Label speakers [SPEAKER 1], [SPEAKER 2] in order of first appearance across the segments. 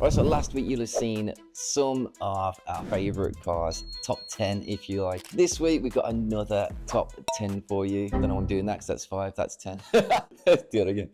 [SPEAKER 1] Right, so last week you'll have seen some of our favourite cars, top 10 if you like. This week we've got another top 10 for you. Don't know what I'm doing next, that's 5, that's 10. Let's do it again.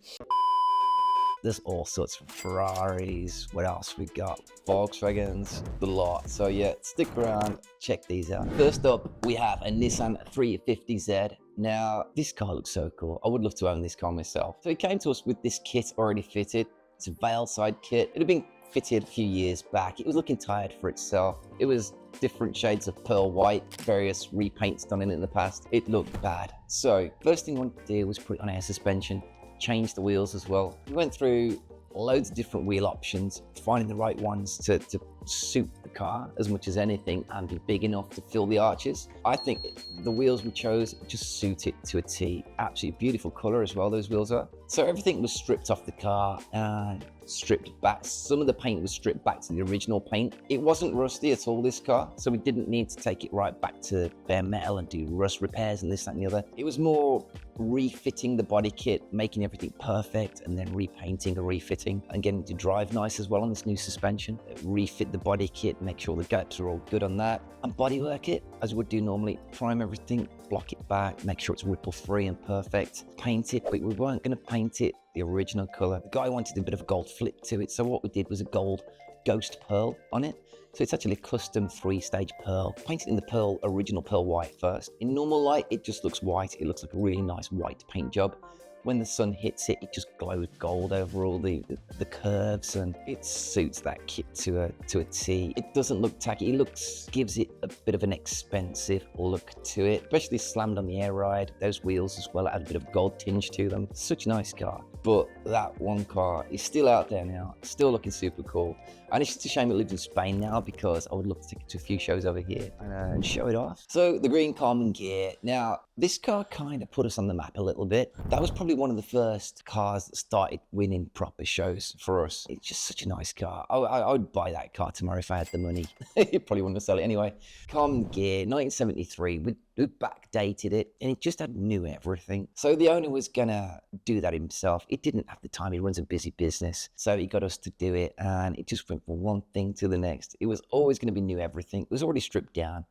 [SPEAKER 1] There's all sorts of Ferraris, what else we got? Volkswagens, the lot. So yeah, stick around, check these out. First up, we have a Nissan 350Z. Now, this car looks so cool. I would love to own this car myself. So it came to us with this kit already fitted. It's a veil side kit. It had been fitted a few years back. It was looking tired for itself. It was different shades of pearl white, various repaints done in it in the past. It looked bad. So first thing I wanted to do was put it on air suspension, change the wheels as well. We went through loads of different wheel options, finding the right ones to suit the car as much as anything and be big enough to fill the arches. I think the wheels we chose just suit it to a T. Absolutely beautiful color as well, those wheels are. So everything was stripped off the car and stripped back. Some of the paint was stripped back to the original paint. It wasn't rusty at all, this car, so we didn't need to take it right back to bare metal and do rust repairs and this, that and the other. It was more refitting the body kit, making everything perfect, and then repainting or refitting and getting it to drive nice as well on this new suspension. Refit the body kit, make sure the gaps are all good on that, and bodywork it as we would do normally. Prime everything, block it back, make sure it's ripple free and perfect. Paint it, but we weren't going to paint it the original color. The guy wanted a bit of a gold flip to it, so what we did was a gold ghost pearl on it. So it's actually a custom 3-stage pearl. Painted in the original pearl white first. In normal light, it just looks white. It looks like a really nice white paint job. When the sun hits it, it just glows gold over all the curves, and it suits that kit to a T. It doesn't look tacky. It gives it a bit of an expensive look to it, especially slammed on the air ride. Those wheels as well add a bit of gold tinge to them. Such a nice car. But that one car is still out there now, still looking super cool. And it's just a shame it lives in Spain now, because I would love to take it to a few shows over here and show it off. So the green Carmen gear. Now, this car kind of put us on the map a little bit. That was probably one of the first cars that started winning proper shows for us. It's just such a nice car. I would buy that car tomorrow if I had the money. You probably wouldn't sell it anyway. Carmen gear, 1973. We backdated it, and it just had new everything. So the owner was gonna do that himself. It didn't have the time. He runs a busy business, so he got us to do it, and it just went from one thing to the next. It was always going to be new everything. It was already stripped down.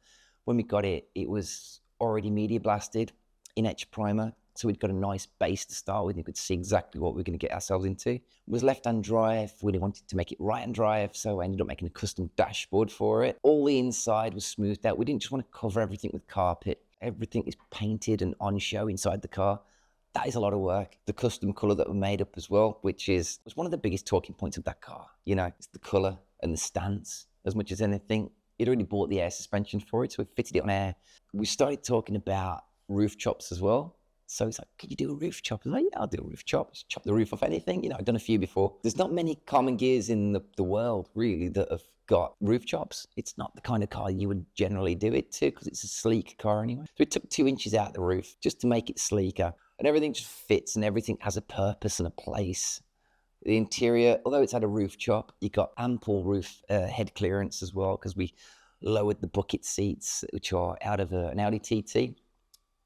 [SPEAKER 1] When we got it, it was already media blasted in etch primer, so we'd got a nice base to start with. You could see exactly what we were going to get ourselves into. It was left-hand drive. We wanted to make it right-hand drive, so I ended up making a custom dashboard for it. All the inside was smoothed out. We didn't just want to cover everything with carpet. Everything is painted and on show inside the car. That is a lot of work. The custom color that we made up as well, which was one of the biggest talking points of that car. You know, it's the color and the stance as much as anything. It already bought the air suspension for it, so we fitted it on air. We started talking about roof chops as well. So he's like, could you do a roof chop? I was like, yeah, I'll do a roof chop. Just chop the roof off anything. You know, I've done a few before. There's not many common gears in the world, really, that have got roof chops. It's not the kind of car you would generally do it to, because it's a sleek car anyway. So we took 2 inches out the roof just to make it sleeker. And everything just fits, and everything has a purpose and a place. The interior, although it's had a roof chop, you got ample roof head clearance as well, because we lowered the bucket seats, which are out of an Audi TT.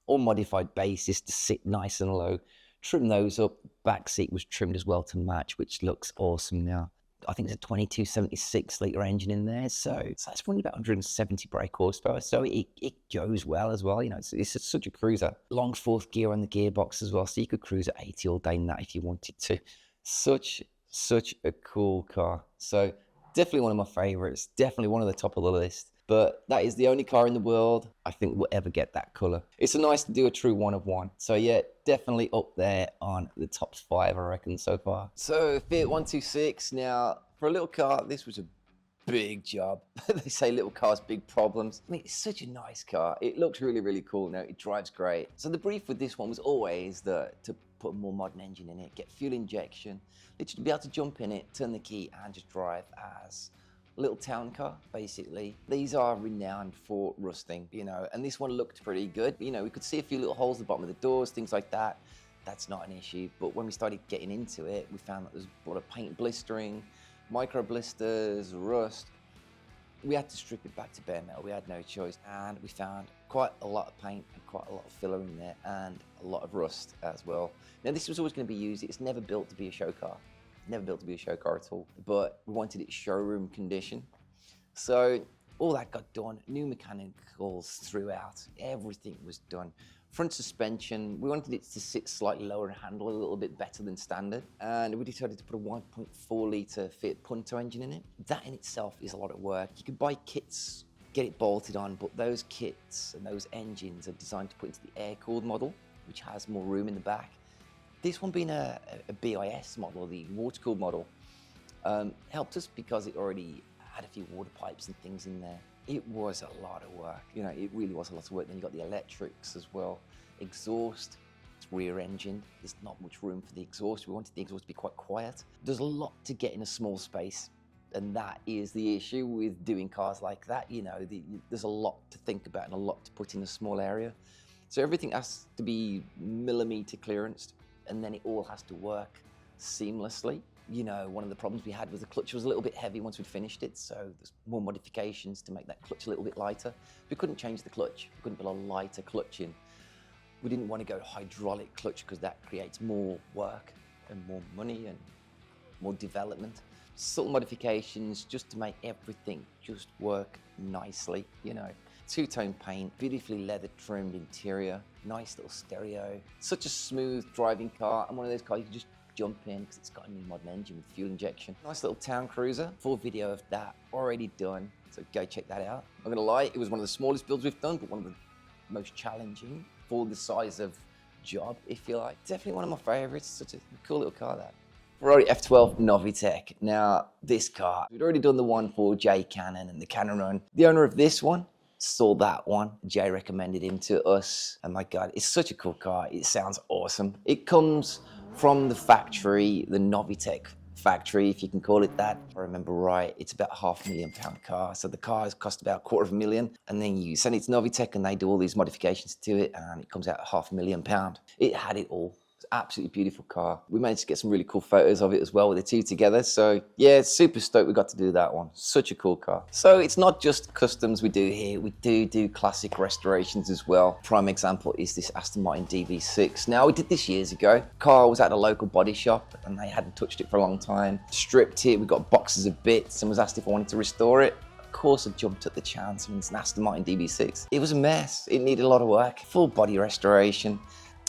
[SPEAKER 1] All modified bases to sit nice and low. Trim those up. Back seat was trimmed as well to match, which looks awesome now. I think there's a 2276 litre engine in there, so that's running about 170 brake horsepower, so it goes well as well. You know, it's such a cruiser. Long 4th gear on the gearbox as well, so you could cruise at 80 all day in that if you wanted to. Such a cool car. So definitely one of my favourites, definitely one of the top of the list. But that is the only car in the world I think will ever get that colour. It's nice to do a true one of one. So yeah, definitely up there on the top 5, I reckon, so far. So Fiat 126. Now, for a little car, this was a big job. They say little cars, big problems. I mean, it's such a nice car. It looks really, really cool now. It drives great. So the brief with this one was always to put a more modern engine in it, get fuel injection, literally be able to jump in it, turn the key, and just drive as little town car, basically. These are renowned for rusting, you know, and this one looked pretty good. You know, we could see a few little holes at the bottom of the doors, things like that. That's not an issue. But when we started getting into it, we found that there's a lot of paint blistering, micro blisters, rust. We had to strip it back to bare metal. We had no choice. And we found quite a lot of paint and quite a lot of filler in there, and a lot of rust as well. Now, this was always going to be used. It's never built to be a show car. Never built to be a show car at all, but we wanted it showroom condition. So all that got done, new mechanicals throughout, everything was done. Front suspension, we wanted it to sit slightly lower and handle a little bit better than standard. And we decided to put a 1.4 litre Fiat Punto engine in it. That in itself is a lot of work. You can buy kits, get it bolted on, but those kits and those engines are designed to put into the air-cooled model, which has more room in the back. This one being a BIS model, the water-cooled model, helped us because it already had a few water pipes and things in there. It was a lot of work, you know, it really was a lot of work. Then you got the electrics as well. Exhaust, it's rear engine. There's not much room for the exhaust. We wanted the exhaust to be quite quiet. There's a lot to get in a small space. And that is the issue with doing cars like that. You know, there's a lot to think about and a lot to put in a small area. So everything has to be millimeter clearanced, and then it all has to work seamlessly. You know, one of the problems we had was the clutch was a little bit heavy once we'd finished it, so there's more modifications to make that clutch a little bit lighter. We couldn't change the clutch, we couldn't put a lighter clutch in. We didn't want to go hydraulic clutch because that creates more work and more money and more development. Subtle modifications just to make everything just work nicely, you know. Two-tone paint, beautifully leather trimmed interior, nice little stereo. Such a smooth driving car, and one of those cars you can just jump in because it's got a new modern engine with fuel injection. Nice little town cruiser. Full video of that already done, so go check that out. I'm gonna lie, it was one of the smallest builds we've done, but one of the most challenging for the size of job, if you like. Definitely one of my favorites. Such a cool little car, that. Ferrari F12 Novitec. Now, this car, we'd already done the one for Jay Cannon and the Cannon Run. The owner of this one saw that one. Jay recommended him to us, and my God, it's such a cool car. It sounds awesome. It comes from the factory, the Novitec factory, if you can call it that. If I remember right, it's about £500,000 car. So the car has cost about £250,000, and then you send it to Novitec and they do all these modifications to it, and it comes out at £500,000. It had it all. Absolutely beautiful car. We managed to get some really cool photos of it as well with the two together. So yeah, super stoked we got to do that one. Such a cool car. So it's not just customs we do here. We do classic restorations as well. Prime example is this Aston Martin DB6. Now, we did this years ago. Car was at a local body shop and they hadn't touched it for a long time. Stripped it, we got boxes of bits, and was asked if I wanted to restore it. Of course I jumped at the chance. I mean, it's an Aston Martin DB6. It was a mess. It needed a lot of work. Full body restoration.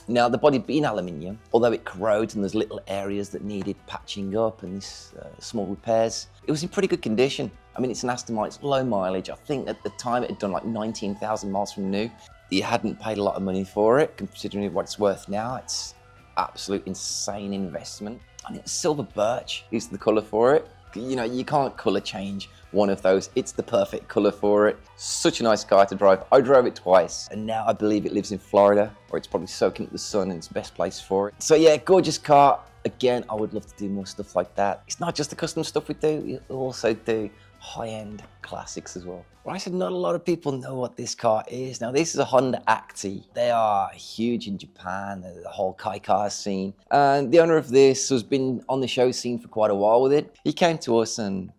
[SPEAKER 1] Now, the body being aluminium, although it corrodes and there's little areas that needed patching up and this small repairs, it was in pretty good condition. I mean, it's an Aston Martin, it's low mileage. I think at the time it had done like 19,000 miles from new. You hadn't paid a lot of money for it, considering what it's worth now. It's absolute insane investment. And it's silver birch is the colour for it. You know, you can't colour change one of those. It's the perfect colour for it. Such a nice car to drive. I drove it twice, and now I believe it lives in Florida, where it's probably soaking up the sun and it's the best place for it. So yeah, gorgeous car. Again, I would love to do more stuff like that. It's not just the custom stuff we do, we also do high-end classics as well. Well, I said not a lot of people know what this car is. Now, this is a Honda Acti. They are huge in Japan, the whole Kai car scene. And the owner of this has been on the show scene for quite a while with it. He came to us and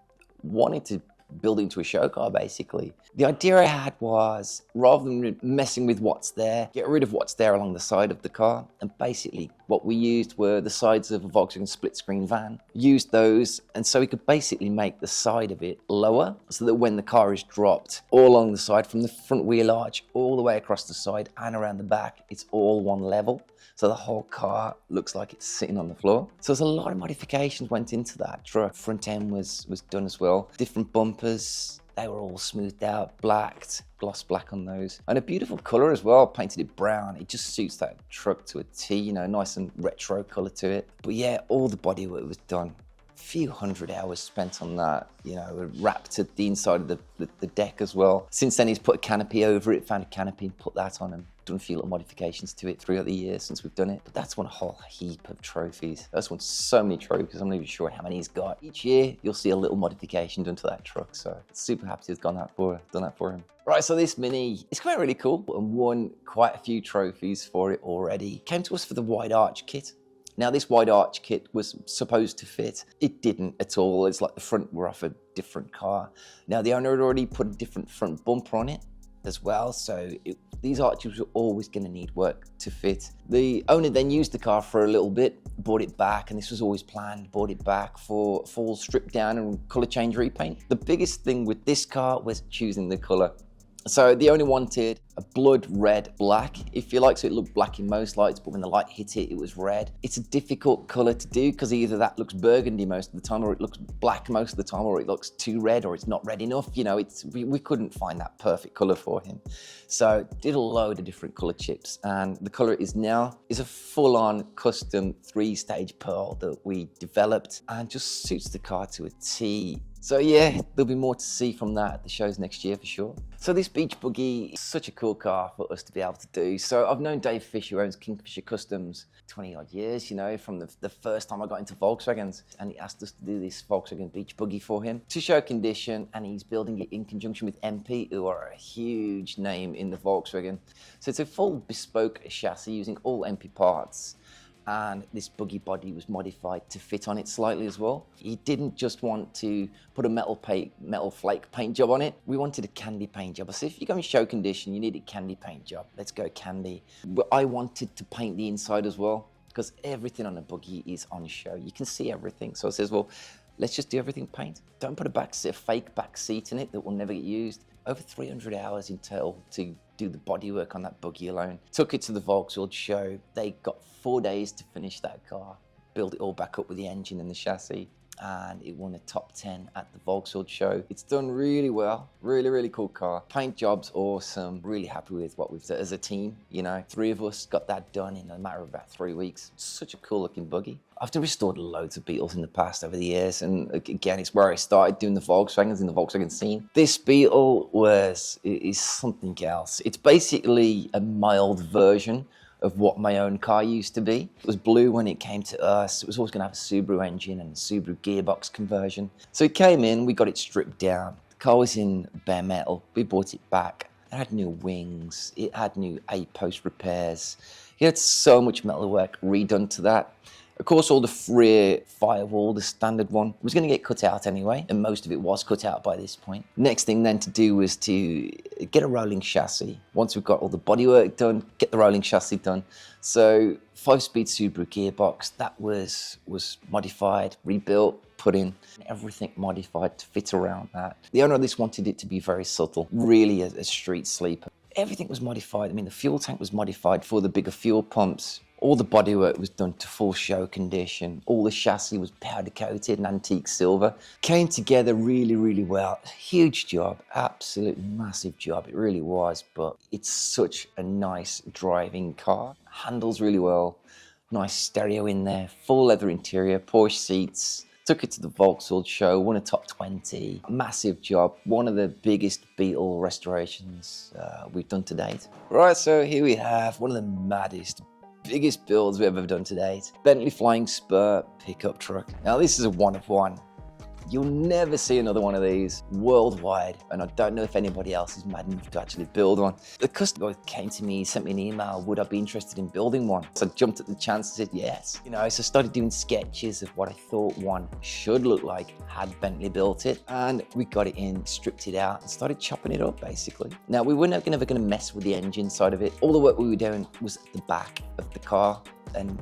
[SPEAKER 1] wanted to build into a show car, basically. The idea I had was, rather than messing with what's there, get rid of what's there along the side of the car. And basically what we used were the sides of a Volkswagen split screen van. Used those, and so we could basically make the side of it lower, so that when the car is dropped all along the side, from the front wheel arch all the way across the side and around the back, it's all one level. So the whole car looks like it's sitting on the floor. So there's a lot of modifications went into that truck. Front end was done as well. Different bumpers, they were all smoothed out, blacked, gloss black on those. And a beautiful color as well, painted it brown. It just suits that truck to a T, you know, nice and retro color to it. But yeah, all the bodywork was done. Few hundred hours spent on that, you know, wrapped at the inside of the deck as well. Since then he's put a canopy over it, found a canopy and put that on, and done a few little modifications to it throughout the years since we've done it. But that's won a whole heap of trophies. That's won so many trophies, I'm not even sure how many he's got. Each year you'll see a little modification done to that truck, so super happy to have done that for him. Right, so this Mini, it's quite really cool and won quite a few trophies for it already. Came to us for the wide arch kit. Now, this wide arch kit was supposed to fit. It didn't at all. It's like the front were off a different car. Now, the owner had already put a different front bumper on it, as well, so these arches were always going to need work to fit. The owner then used the car for a little bit, bought it back, and this was always planned, bought it back for full strip down and colour change repaint. The biggest thing with this car was choosing the colour. So the owner wanted a blood red black, if you like, so it looked black in most lights, but when the light hit it, it was red. It's a difficult colour to do because either that looks burgundy most of the time, or it looks black most of the time, or it looks too red, or it's not red enough. You know, we couldn't find that perfect colour for him. So did a load of different colour chips, and the colour is a full-on custom 3-stage pearl that we developed and just suits the car to a T. So yeah, there'll be more to see from that at the shows next year for sure. So this beach buggy is such a cool car for us to be able to do. So I've known Dave Fisher, who owns Kingfisher Customs, 20 odd years, you know, from the first time I got into Volkswagens, and he asked us to do this Volkswagen beach buggy for him to show condition, and he's building it in conjunction with MP, who are a huge name in the Volkswagen. So it's a full bespoke chassis using all MP parts. And this buggy body was modified to fit on it slightly as well. He didn't just want to put a metal flake paint job on it. We wanted a candy paint job. I said, if you're going show condition, you need a candy paint job. Let's go candy. But I wanted to paint the inside as well, because everything on a buggy is on show. You can see everything. So I says, well, let's just do everything paint. Don't put a fake back seat in it that will never get used. Over 300 hours in total to do the bodywork on that buggy alone. Took it to the Volkswagen show. They got 4 days to finish that car, build it all back up with the engine and the chassis, and it won a top 10 at the Volkswagen show. It's done really well, really cool car. Paint job's awesome, really happy with what we've done as a team, you know. 3 of us got that done in a matter of about 3 weeks. Such a cool looking buggy. I've restored loads of Beetles in the past over the years, and again, it's where I started doing the Volkswagens in the Volkswagen scene. This Beetle is something else. It's basically a mild version of what my own car used to be. It was blue when it came to us. It was always going to have a Subaru engine and a Subaru gearbox conversion. So it came in, we got it stripped down. The car was in bare metal. We brought it back. It had new wings. It had new A-post repairs. It had so much metalwork redone to that. Of course, all the rear firewall, the standard one, was going to get cut out anyway, and most of it was cut out by this point. Next thing then to do was to get a rolling chassis. Once we've got all the bodywork done, get the rolling chassis done. So 5-speed Subaru gearbox, that was modified, rebuilt, put in, everything modified to fit around that. The owner of this wanted it to be very subtle, really a street sleeper. Everything was modified. I mean, the fuel tank was modified for the bigger fuel pumps. All the bodywork was done to full show condition. All the chassis was powder coated and antique silver. Came together really well. Huge job, absolute massive job. It really was, but it's such a nice driving car. Handles really well. Nice stereo in there, full leather interior, Porsche seats. Took it to the Volkswagen show, won a top 20. Massive job, one of the biggest Beetle restorations we've done to date. Right, so here we have one of the maddest, biggest builds we've ever done to date. Bentley Flying Spur pickup truck. Now this is a one of one. You'll never see another one of these worldwide, and I don't know if anybody else is mad enough to actually build one. The customer came to me, sent me an email, would I be interested in building one? So I jumped at the chance and said yes. You know, so I started doing sketches of what I thought one should look like had Bentley built it, and we got it in, stripped it out, and started chopping it up basically. Now we were never going to mess with the engine side of it. All the work we were doing was at the back of the car, and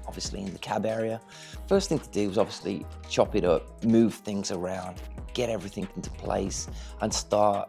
[SPEAKER 1] obviously in the cab area. First thing to do was obviously chop it up, move things around, get everything into place, and start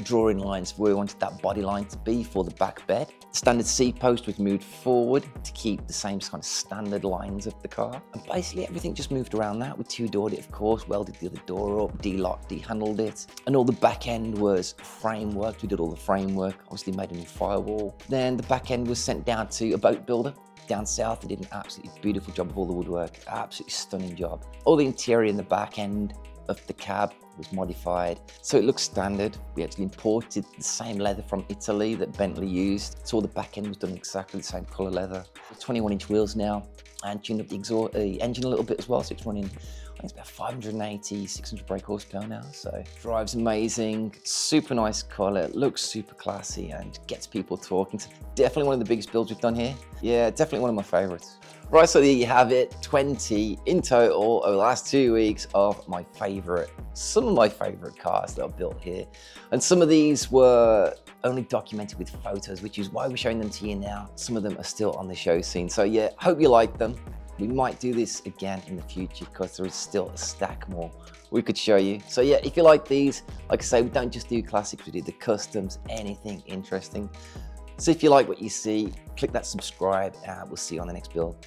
[SPEAKER 1] drawing lines for where we wanted that body line to be for the back bed. The standard seat post was moved forward to keep the same kind of standard lines of the car. And basically everything just moved around that. We two-doored it, of course, welded the other door up, de-locked, de-handled it. And all the back end was framework. We did all the framework, obviously made a new firewall. Then the back end was sent down to a boat builder down south. They did an absolutely beautiful job of all the woodwork, absolutely stunning job. All the interior in the back end of the cab was modified, so it looks standard. We actually imported the same leather from Italy that Bentley used, so all the back end was done exactly the same colour leather. 21-inch wheels now, and tuned up the engine a little bit as well, so it's running, I think it's about 580, 600 brake horsepower now, so drives amazing, super nice colour, looks super classy and gets people talking. So definitely one of the biggest builds we've done here. Yeah, definitely one of my favourites. Right, so there you have it, 20 in total over the last 2 weeks of some of my favorite cars that I've built here. And some of these were only documented with photos, which is why we're showing them to you now. Some of them are still on the show scene. So yeah, hope you like them. We might do this again in the future because there is still a stack more we could show you. So yeah, if you like these, like I say, we don't just do classics, we do the customs, anything interesting. So if you like what you see, click that subscribe and we'll see you on the next build.